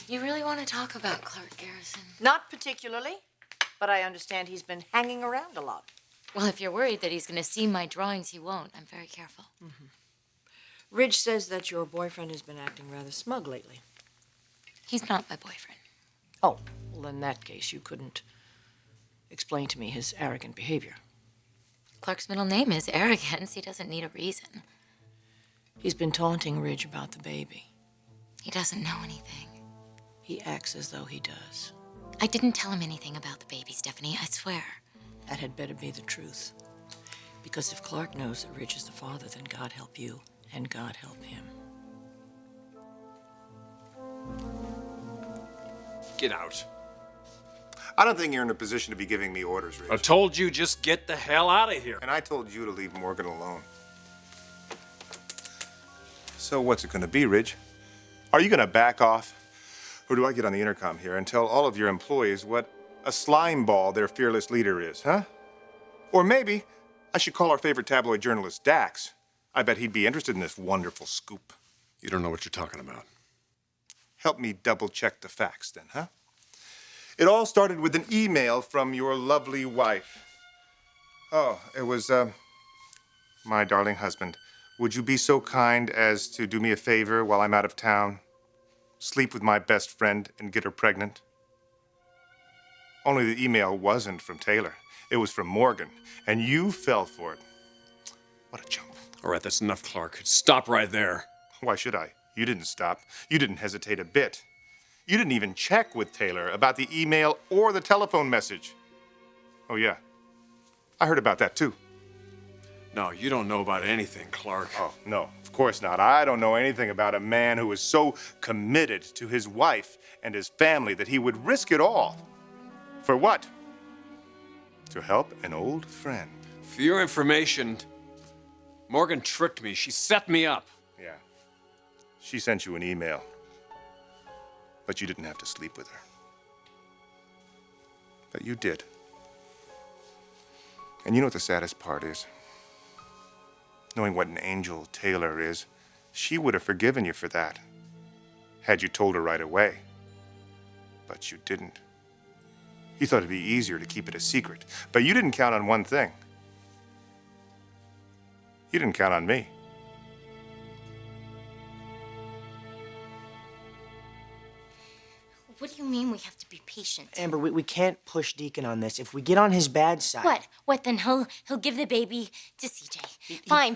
You really want to talk about Clarke Garrison? Not particularly, but I understand he's been hanging around a lot. Well, if you're worried that he's going to see my drawings, he won't. I'm very careful. Mm-hmm. Ridge says that your boyfriend has been acting rather smug lately. He's not my boyfriend. Oh, well, in that case, you couldn't explain to me his arrogant behavior. Clarke's middle name is Arrogance. He doesn't need a reason. He's been taunting Ridge about the baby. He doesn't know anything. He acts as though he does. I didn't tell him anything about the baby, Stephanie, I swear. That had better be the truth. Because if Clarke knows that Ridge is the father, then God help you, and God help him. Get out. I don't think you're in a position to be giving me orders, Ridge. I told you, just get the hell out of here. And I told you to leave Morgan alone. So what's it gonna be, Ridge? Are you gonna back off? Or do I get on the intercom here and tell all of your employees what a slime ball their fearless leader is, huh? Or maybe I should call our favorite tabloid journalist, Dax. I bet he'd be interested in this wonderful scoop. You don't know what you're talking about. Help me double-check the facts then, huh? It all started with an email from your lovely wife. Oh, it was, my darling husband. Would you be so kind as to do me a favor while I'm out of town? Sleep with my best friend and get her pregnant? Only the email wasn't from Taylor. It was from Morgan, and you fell for it. What a chump. All right, that's enough, Clarke. Stop right there. Why should I? You didn't stop. You didn't hesitate a bit. You didn't even check with Taylor about the email or the telephone message. Oh, yeah. I heard about that, too. No, you don't know about anything, Clarke. Oh, no, of course not. I don't know anything about a man who is so committed to his wife and his family that he would risk it all. For what? To help an old friend. For your information, Morgan tricked me. She set me up. Yeah. She sent you an email. But you didn't have to sleep with her. But you did. And you know what the saddest part is? Knowing what an angel Taylor is, she would have forgiven you for that, had you told her right away. But you didn't. You thought it'd be easier to keep it a secret, but you didn't count on one thing. You didn't count on me. What do you mean we have to be patient? Amber, we can't push Deacon on this. If we get on his bad side... What, then he'll give the baby to CJ. Fine.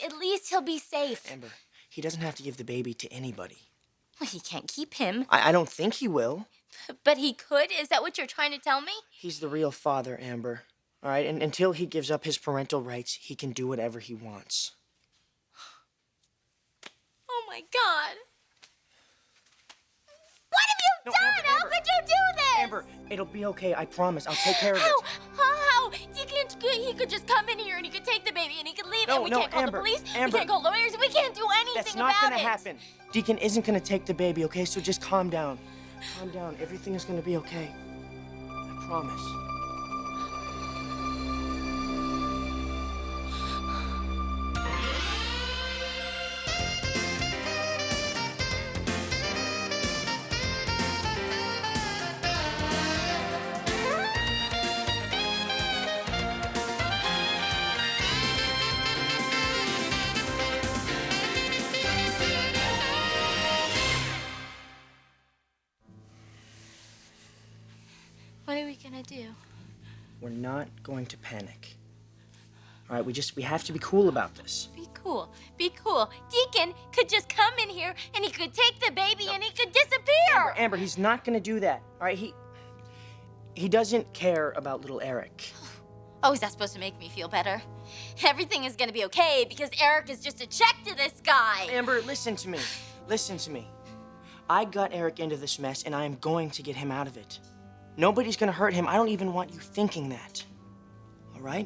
At least he'll be safe. Amber, he doesn't have to give the baby to anybody. Well, he can't keep him. I don't think he will. But he could? Is that what you're trying to tell me? He's the real father, Amber. All right? And until he gives up his parental rights, he can do whatever he wants. Oh, my God. What have you done? Amber, How could you do this? Amber, it'll be okay. I promise. I'll take care of it. How? He could just come in here and he could take the baby and he could leave and we can't call Amber, the police, Amber, we can't call lawyers, we can't do anything that's not about gonna happen. Deacon isn't gonna take the baby, okay? So just calm down. Calm down. Everything is gonna be okay. I promise. What are we gonna do? We're not going to panic. All right, we have to be cool about this. Be cool. Deacon could just come in here and he could take the baby and he could disappear. Amber, he's not gonna do that. All right, he doesn't care about little Eric. Oh, is that supposed to make me feel better? Everything is gonna be okay because Eric is just a check to this guy. Amber, listen to me. Listen to me. I got Eric into this mess and I am going to get him out of it. Nobody's gonna hurt him. I don't even want you thinking that. All right?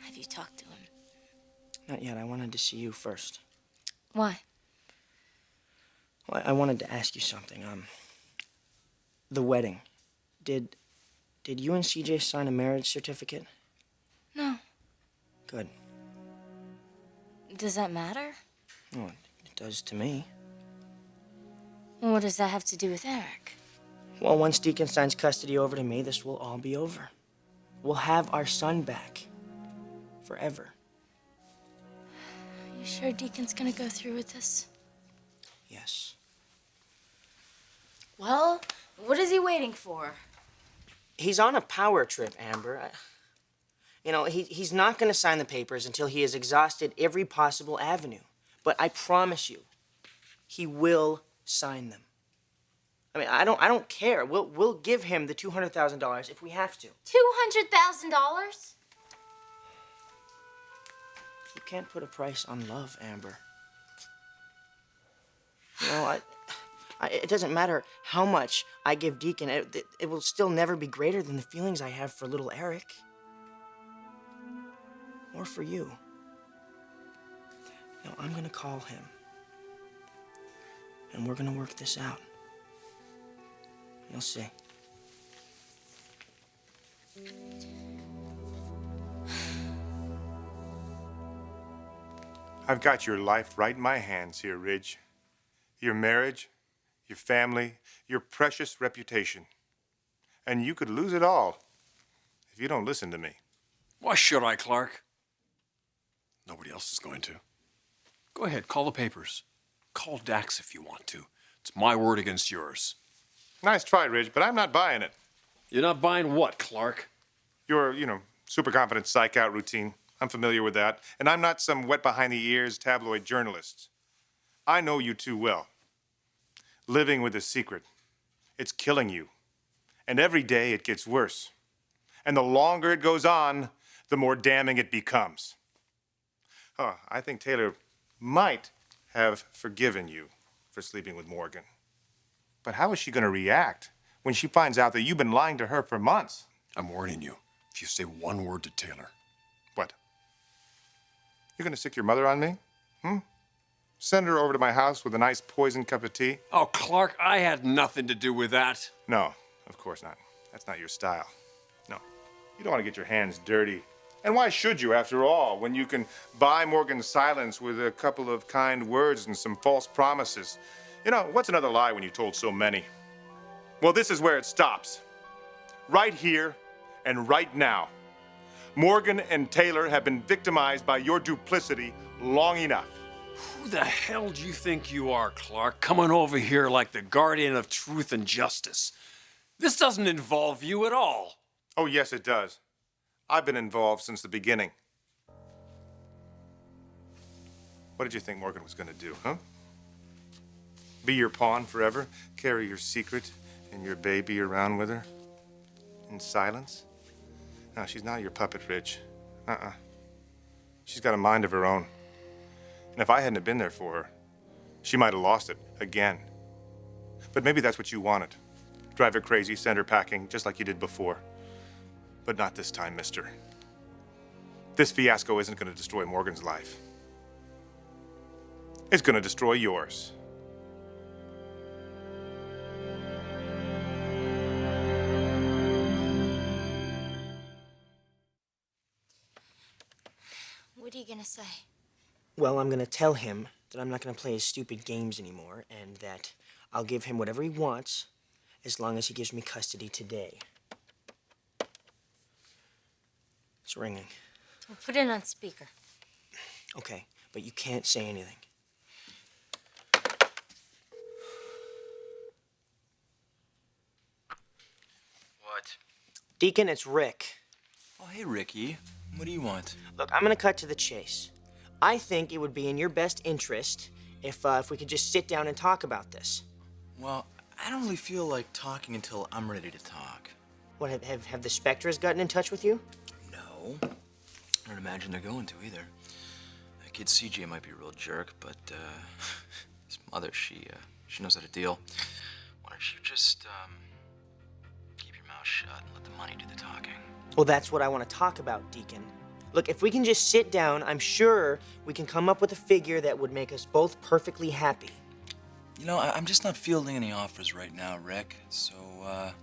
Have you talked to him? Not yet. I wanted to see you first. Why? Well, I wanted to ask you something. The wedding. Did you and CJ sign a marriage certificate? No. Good. Does that matter? Oh, Does to me. And what does that have to do with Eric? Well, once Deacon signs custody over to me, this will all be over. We'll have our son back. Forever. You sure Deacon's gonna go through with this? Yes. Well, what is he waiting for? He's on a power trip, Amber. You know, he's not going to sign the papers until he has exhausted every possible avenue. But I promise you, he will sign them. I mean, I don't care. We'll give him the $200,000 if we have to. $200,000? You can't put a price on love, Amber. You know, it doesn't matter how much I give Deacon. It will still never be greater than the feelings I have for little Eric. Or for you. Now, I'm gonna call him. And we're gonna work this out. You'll see. I've got your life right in my hands here, Ridge. Your marriage, your family, your precious reputation. And you could lose it all if you don't listen to me. Why should I, Clarke? Nobody else is going to. Go ahead, call the papers. Call Dax if you want to. It's my word against yours. Nice try, Ridge, but I'm not buying it. You're not buying what, Clarke? Your, super confident psych-out routine. I'm familiar with that. And I'm not some wet-behind-the-ears tabloid journalist. I know you too well. Living with a secret. It's killing you. And every day it gets worse. And the longer it goes on, the more damning it becomes. I think Taylor might have forgiven you for sleeping with Morgan. But how is she going to react when she finds out that you've been lying to her for months? I'm warning you. If you say one word to Taylor. What? You're going to sick your mother on me? Send her over to my house with a nice poisoned cup of tea? Oh, Clarke, I had nothing to do with that. No, of course not. That's not your style. No. You don't want to get your hands dirty. And why should you, after all, when you can buy Morgan's silence with a couple of kind words and some false promises? What's another lie when you told so many? Well, this is where it stops. Right here and right now. Morgan and Taylor have been victimized by your duplicity long enough. Who the hell do you think you are, Clarke, coming over here like the guardian of truth and justice? This doesn't involve you at all. Oh, yes, it does. I've been involved since the beginning. What did you think Morgan was going to do, huh? Be your pawn forever? Carry your secret and your baby around with her? In silence? No, she's not your puppet, Ridge. She's got a mind of her own. And if I hadn't been there for her, she might have lost it again. But maybe that's what you wanted. Drive her crazy, send her packing, just like you did before. But not this time, mister. This fiasco isn't going to destroy Morgan's life. It's going to destroy yours. What are you gonna say? Well, I'm going to tell him that I'm not going to play his stupid games anymore and that I'll give him whatever he wants as long as he gives me custody today. It's ringing. We'll put it on speaker. Okay, but you can't say anything. What? Deacon, it's Rick. Oh, hey, Ricky. What do you want? Look, I'm going to cut to the chase. I think it would be in your best interest if we could just sit down and talk about this. Well, I don't really feel like talking until I'm ready to talk. What, have the Spectres gotten in touch with you? No. I don't imagine they're going to either. That kid CJ might be a real jerk, but his mother, she knows how to deal. Why don't you just keep your mouth shut and let the money do the talking? Well, that's what I want to talk about, Deacon. Look, if we can just sit down, I'm sure we can come up with a figure that would make us both perfectly happy. You know, I'm just not fielding any offers right now, Rick. So, I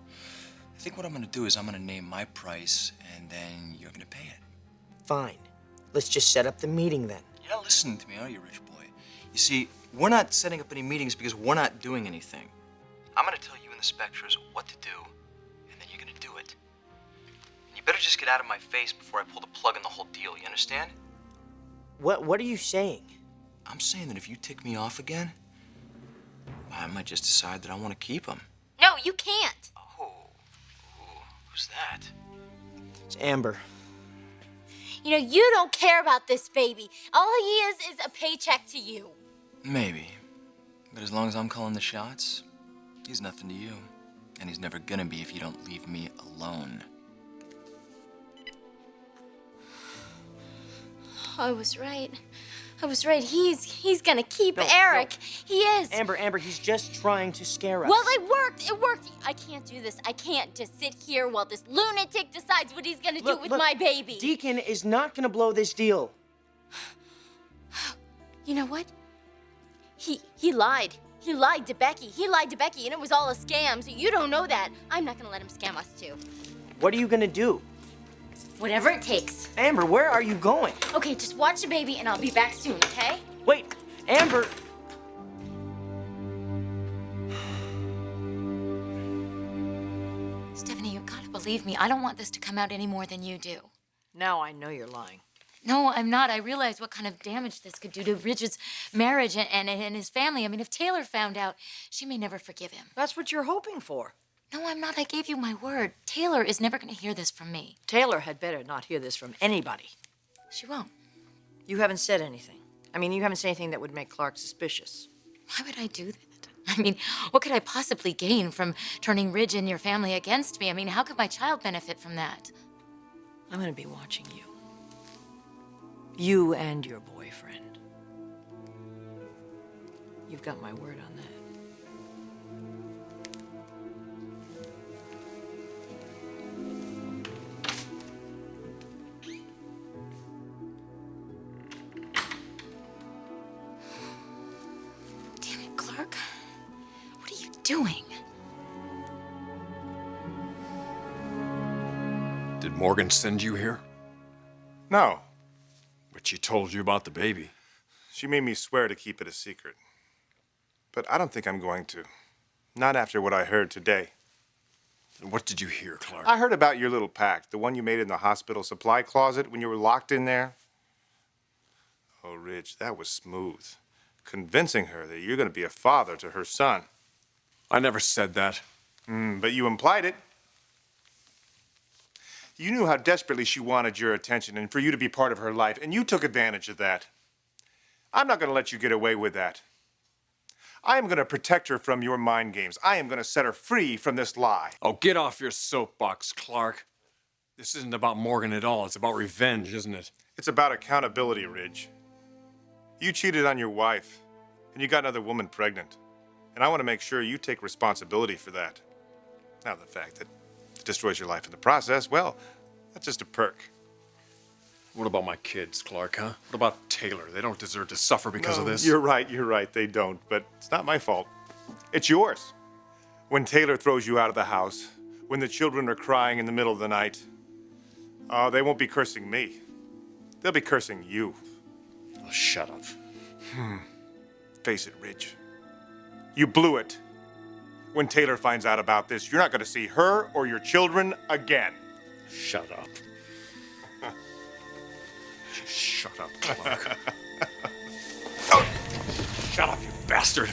think what I'm gonna do is I'm gonna name my price, and then you're gonna pay it. Fine. Let's just set up the meeting then. You're not listening to me, are you, rich boy? You see, We're not setting up any meetings because we're not doing anything. I'm gonna tell you and the Spectres what to do, and then you're gonna do it. And you better just get out of my face before I pull the plug on the whole deal, you understand? What are you saying? I'm saying that if you tick me off again, I might just decide that I want to keep him. No, you can't. Oh, who's that? It's Amber. You know, you don't care about this baby. All he is a paycheck to you. Maybe. But as long as I'm calling the shots, he's nothing to you. And he's never gonna be if you don't leave me alone. I was right. I was right. He's gonna keep No, Eric. no. He is. Amber, he's just trying to scare us. Well, it worked. It worked. I can't do this. I can't just sit here while this lunatic decides what he's gonna do with my baby. Deacon is not gonna blow this deal. You know what? He lied. He lied to Becky. He lied to Becky, and it was all a scam. So you don't know that. I'm not gonna let him scam us too. What are you gonna do? Whatever it takes. Amber, where are you going? Okay, just watch the baby, and I'll be back soon. Okay? Wait, Amber. Stephanie, you gotta believe me. I don't want this to come out any more than you do. Now I know you're lying. No, I'm not. I realize what kind of damage this could do to Ridge's marriage and his family. I mean, if Taylor found out, she may never forgive him. That's what you're hoping for. No, I'm not. I gave you my word. Taylor is never going to hear this from me. Taylor had better not hear this from anybody. She won't. You haven't said anything. I mean, you haven't said anything that would make Clarke suspicious. Why would I do that? I mean, what could I possibly gain from turning Ridge and your family against me? I mean, how could my child benefit from that? I'm going to be watching you. You and your boyfriend. You've got my word on that. Damn it, Clarke. What are you doing? Did Morgan send you here? No. But she told you about the baby. She made me swear to keep it a secret. But I don't think I'm going to. Not after what I heard today. And what did you hear, Clarke? I heard about your little pact, the one you made in the hospital supply closet when you were locked in there. Oh, Ridge, that was smooth. Convincing her that you're going to be a father to her son. I never said that. But you implied it. You knew how desperately she wanted your attention and for you to be part of her life, and you took advantage of that. I'm not going to let you get away with that. I am going to protect her from your mind games. I am going to set her free from this lie. Oh, get off your soapbox, Clarke. This isn't about Morgan at all. It's about revenge, isn't it? It's about accountability, Ridge. You cheated on your wife, and you got another woman pregnant. And I want to make sure you take responsibility for that. Now, the fact that it destroys your life in the process, well, that's just a perk. What about my kids, Clarke, huh? What about Taylor? They don't deserve to suffer because of this. You're right, they don't. But it's not my fault. It's yours. When Taylor throws you out of the house, when the children are crying in the middle of the night, they won't be cursing me. They'll be cursing you. Oh, shut up. Face it, Ridge. You blew it. When Taylor finds out about this, you're not going to see her or your children again. Shut up. Just shut up, Clarke. Shut up, you bastard.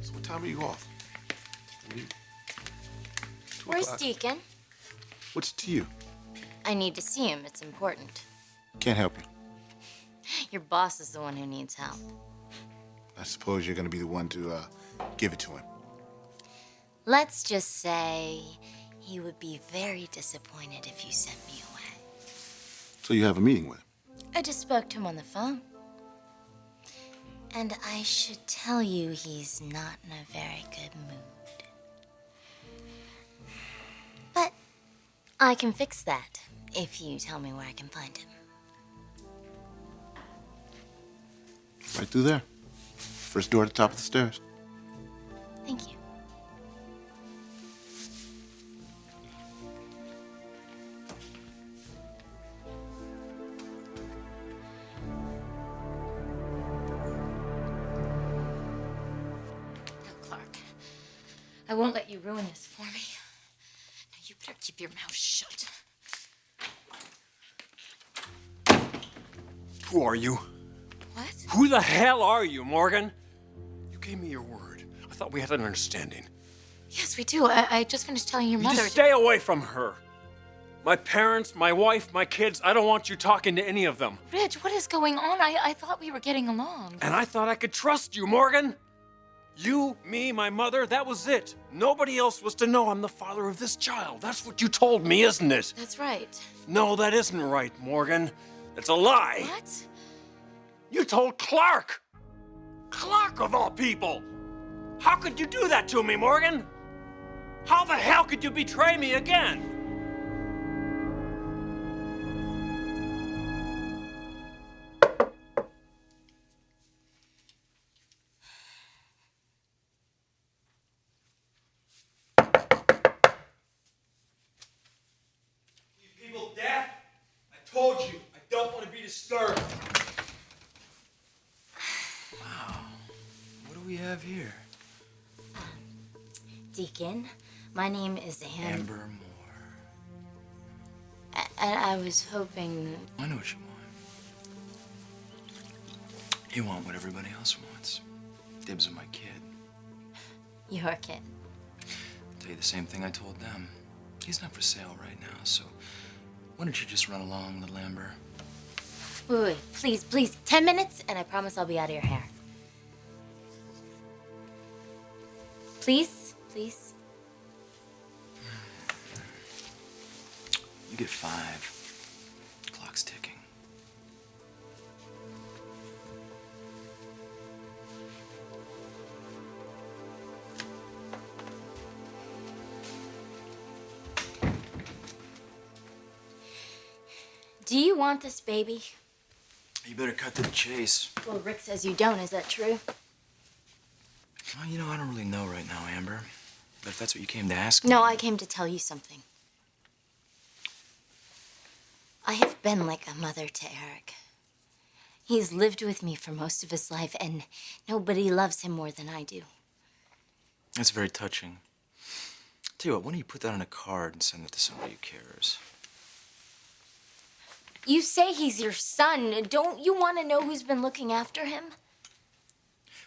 So what time are you off? Where's Deacon? What's it to you? I need to see him. It's important. Can't help you. Your boss is the one who needs help. I suppose you're gonna be the one to give it to him. Let's just say he would be very disappointed if you sent me away. So you have a meeting with him. I just spoke to him on the phone. And I should tell you he's not in a very good mood. But I can fix that if you tell me where I can find him. Right through there. First door at the top of the stairs. Thank you. Now, Clarke, I won't let you ruin this for me. Now, you better keep your mouth shut. Who are you? What? Who the hell are you, Morgan? You gave me your word. I thought we had an understanding. Yes, we do. I just finished telling your You mother. just stay away from her. My parents, my wife, my kids, I don't want you talking to any of them. Rich, what is going on? I thought we were getting along. And I thought I could trust you, Morgan. You, me, my mother, that was it. Nobody else was to know I'm the father of this child. That's what you told me, isn't it? That's right. No, that isn't right, Morgan. It's a lie. What? You told Clarke. Clarke, of all people. How could you do that to me, Morgan? How the hell could you betray me again? You people deaf? I told you, I don't want to be disturbed. What do we have here? Deacon, my name is Amber Moore. And I was hoping. I know what you want. You want what everybody else wants. Dibs on my kid. Your kid. I'll tell you the same thing I told them. He's not for sale right now, so why don't you just run along, little Amber? Wait, please, 10 minutes, and I promise I'll be out of your hair. Please? You get 5. Clock's ticking. Do you want this baby? You better cut to the chase. Well, Rick says you don't. Is that true? Well, you know, I don't really know right now, Amber. But if that's what you came to ask me... No, I came to tell you something. I have been like a mother to Eric. He's lived with me for most of his life, and nobody loves him more than I do. That's very touching. Tell you what, why don't you put that on a card and send it to somebody who cares? You say he's your son. Don't you want to know who's been looking after him?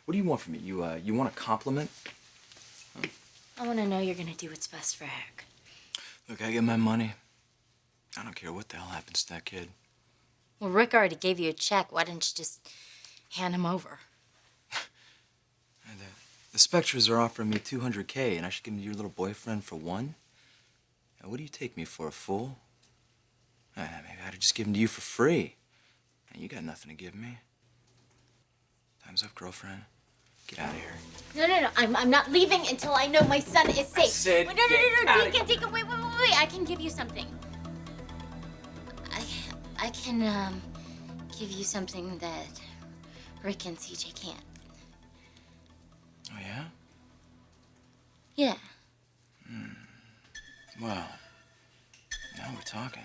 What do you want from me? You want a compliment? I want to know you're going to do what's best for Eric. Look, I get my money. I don't care what the hell happens to that kid. Well, Rick already gave you a check. Why didn't you just hand him over? And, the Spectres are offering me $200K, and I should give them to your little boyfriend for 1? Now, what do you take me for, a fool? Maybe I'd have just given to you for free. And you got nothing to give me. Time's up, girlfriend. Get out of here. No. I'm not leaving until I know my son is safe. I said no, Deacon, wait. I can give you something. I can give you something that Rick and CJ can't. Oh, yeah? Yeah. Well, now we're talking.